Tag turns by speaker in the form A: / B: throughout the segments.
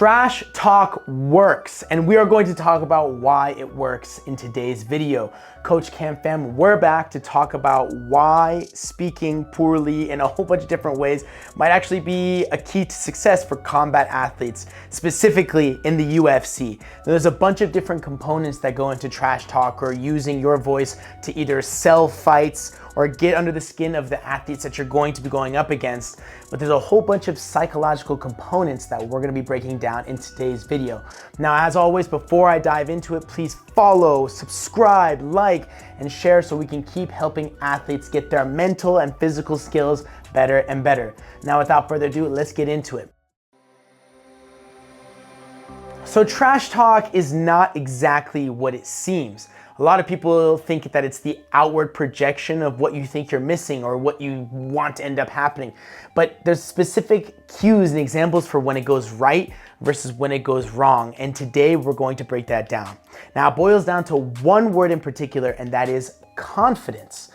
A: Trash talk works, and we are going to talk about why it works in today's video. Coach Cam Fam, we're back to talk about why speaking poorly in a whole bunch of different ways might actually be a key to success for combat athletes, specifically in the UFC. There's a bunch of different components that go into trash talk, or using your voice to either sell fights or get under the skin of the athletes that you're going to be going up against. But there's a whole bunch of psychological components that we're gonna be breaking down in today's video. Now, as always, before I dive into it, please follow, subscribe, like, and share so we can keep helping athletes get their mental and physical skills better and better. Now, without further ado, let's get into it. So trash talk is not exactly what it seems. A lot of people think that it's the outward projection of what you think you're missing or what you want to end up happening. But there's specific cues and examples for when it goes right versus when it goes wrong. And today we're going to break that down. Now, it boils down to one word in particular, and that is confidence.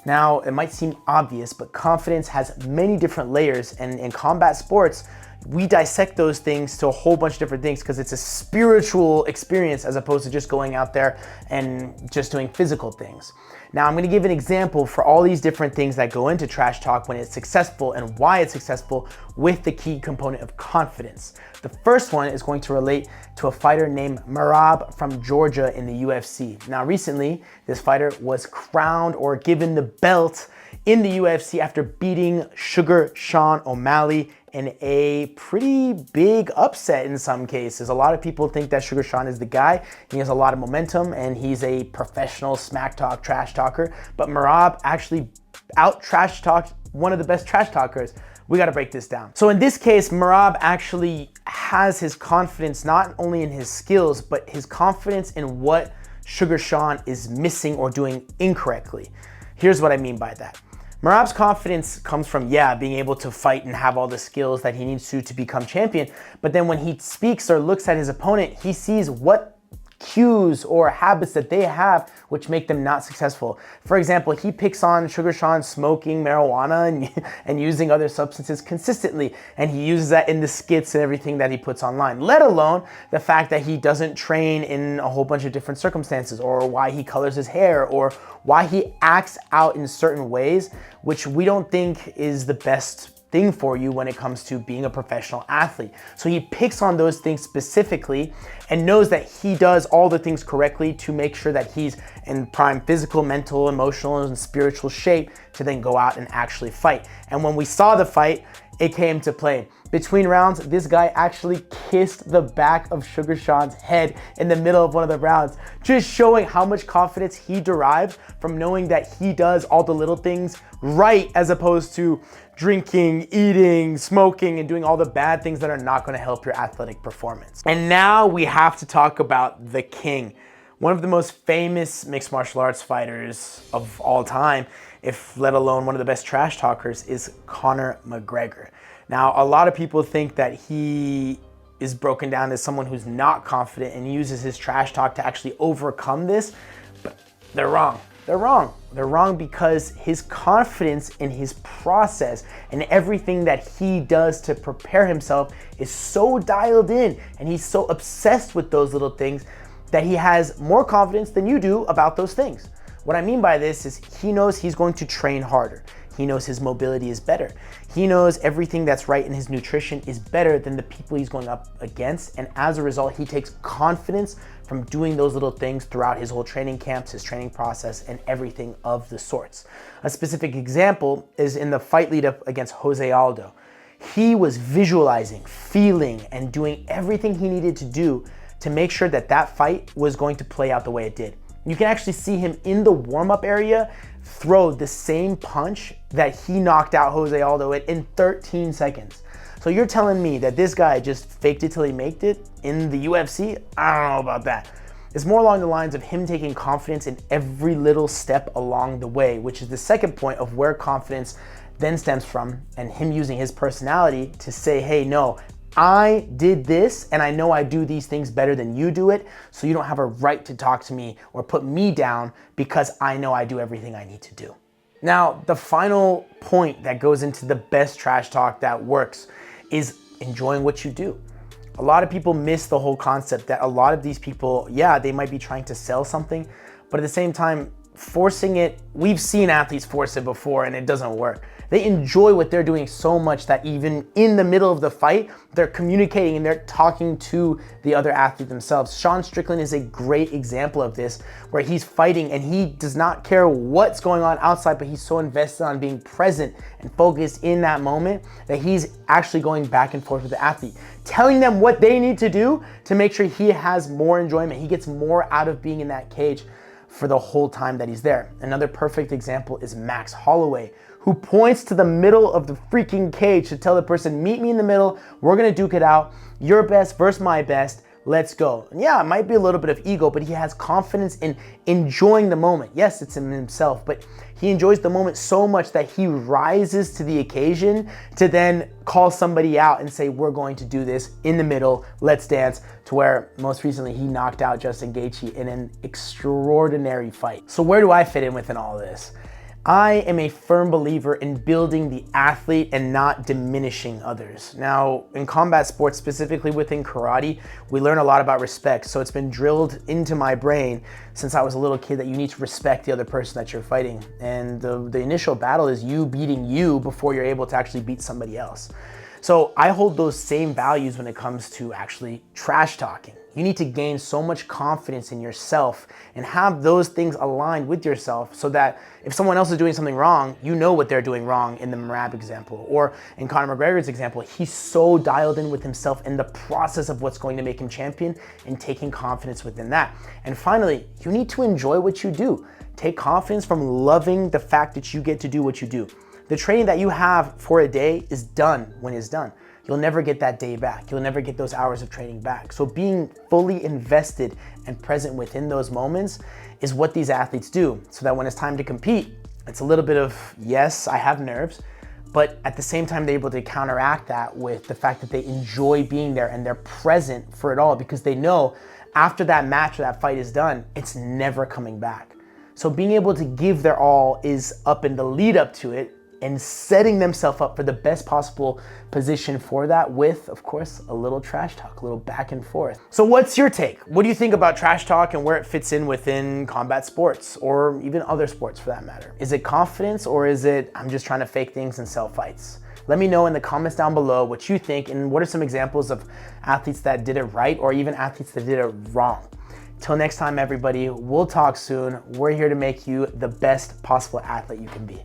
A: Now, it might seem obvious, but confidence has many different layers. And in combat sports, we dissect those things to a whole bunch of different things because it's a spiritual experience as opposed to just going out there and just doing physical things. Now, I'm gonna give an example for all these different things that go into trash talk when it's successful and why it's successful with the key component of confidence. The first one is going to relate to a fighter named Merab from Georgia in the UFC. Now, recently, this fighter was crowned or given the belt in the UFC after beating Sugar Sean O'Malley in a pretty big upset in some cases. A lot of people think that Sugar Sean is the guy. He has a lot of momentum and he's a professional smack talk, trash talker, but Merab actually out trash talked one of the best trash talkers. We gotta break this down. So in this case, Merab actually has his confidence not only in his skills, but his confidence in what Sugar Sean is missing or doing incorrectly. Here's what I mean by that. Merab's confidence comes from, being able to fight and have all the skills that he needs to become champion. But then when he speaks or looks at his opponent, he sees what cues or habits that they have which make them not successful. For example, he picks on Sugar Sean smoking marijuana and using other substances consistently, and he uses that in the skits and everything that he puts online, let alone the fact that he doesn't train in a whole bunch of different circumstances, or why he colors his hair, or why he acts out in certain ways, which we don't think is the best thing for you when it comes to being a professional athlete. So he picks on those things specifically and knows that he does all the things correctly to make sure that he's in prime physical, mental, emotional, and spiritual shape to then go out and actually fight. And when we saw the fight, it came to play. Between rounds, this guy actually kissed the back of Sugar Sean's head in the middle of one of the rounds, just showing how much confidence he derives from knowing that he does all the little things right, as opposed to drinking, eating, smoking, and doing all the bad things that are not gonna help your athletic performance. And now we have to talk about the king, one of the most famous mixed martial arts fighters of all time, if let alone one of the best trash talkers, is Conor McGregor. Now, a lot of people think that he is broken down as someone who's not confident and uses his trash talk to actually overcome this, but they're wrong. They're wrong. They're wrong because his confidence in his process and everything that he does to prepare himself is so dialed in, and he's so obsessed with those little things that he has more confidence than you do about those things. What I mean by this is he knows he's going to train harder. He knows his mobility is better. He knows everything that's right in his nutrition is better than the people he's going up against. And as a result, he takes confidence from doing those little things throughout his whole training camps, his training process, and everything of the sorts. A specific example is in the fight lead up against Jose Aldo. He was visualizing, feeling, and doing everything he needed to do to make sure that that fight was going to play out the way it did. You can actually see him in the warm-up area throw the same punch that he knocked out Jose Aldo in 13 seconds. So you're telling me that this guy just faked it till he made it in the UFC? I don't know about that. It's more along the lines of him taking confidence in every little step along the way, which is the second point of where confidence then stems from, and him using his personality to say, hey, no, I did this and I know I do these things better than you do it, so you don't have a right to talk to me or put me down because I know I do everything I need to do. Now, the final point that goes into the best trash talk that works is enjoying what you do. A lot of people miss the whole concept that a lot of these people, yeah, they might be trying to sell something, but at the same time, forcing it, we've seen athletes force it before and it doesn't work. They enjoy what they're doing so much that even in the middle of the fight, they're communicating and they're talking to the other athlete themselves. Sean Strickland is a great example of this, where he's fighting and he does not care what's going on outside, but he's so invested on being present and focused in that moment that he's actually going back and forth with the athlete, telling them what they need to do to make sure he has more enjoyment. He gets more out of being in that cage for the whole time that he's there. Another perfect example is Max Holloway, who points to the middle of the freaking cage to tell the person, meet me in the middle, we're gonna duke it out, your best versus my best, let's go. And yeah, it might be a little bit of ego, but he has confidence in enjoying the moment. Yes, it's in himself, but he enjoys the moment so much that he rises to the occasion to then call somebody out and say, we're going to do this in the middle, let's dance, to where most recently he knocked out Justin Gaethje in an extraordinary fight. So where do I fit in within all this? I am a firm believer in building the athlete and not diminishing others. Now, in combat sports, specifically within karate, we learn a lot about respect. So it's been drilled into my brain since I was a little kid that you need to respect the other person that you're fighting. And the initial battle is you beating you before you're able to actually beat somebody else. So I hold those same values when it comes to actually trash talking. You need to gain so much confidence in yourself and have those things aligned with yourself so that if someone else is doing something wrong, you know what they're doing wrong in the Merab example. Or in Conor McGregor's example, he's so dialed in with himself and the process of what's going to make him champion and taking confidence within that. And finally, you need to enjoy what you do. Take confidence from loving the fact that you get to do what you do. The training that you have for a day is done when it's done. You'll never get that day back. You'll never get those hours of training back. So being fully invested and present within those moments is what these athletes do, so that when it's time to compete, it's a little bit of, yes, I have nerves, but at the same time, they're able to counteract that with the fact that they enjoy being there and they're present for it all, because they know after that match or that fight is done, it's never coming back. So being able to give their all is up in the lead up to it, and setting themselves up for the best possible position for that with, of course, a little trash talk, a little back and forth. So what's your take? What do you think about trash talk and where it fits in within combat sports or even other sports for that matter? Is it confidence, or is it, I'm just trying to fake things and sell fights? Let me know in the comments down below what you think and what are some examples of athletes that did it right or even athletes that did it wrong. Till next time, everybody, we'll talk soon. We're here to make you the best possible athlete you can be.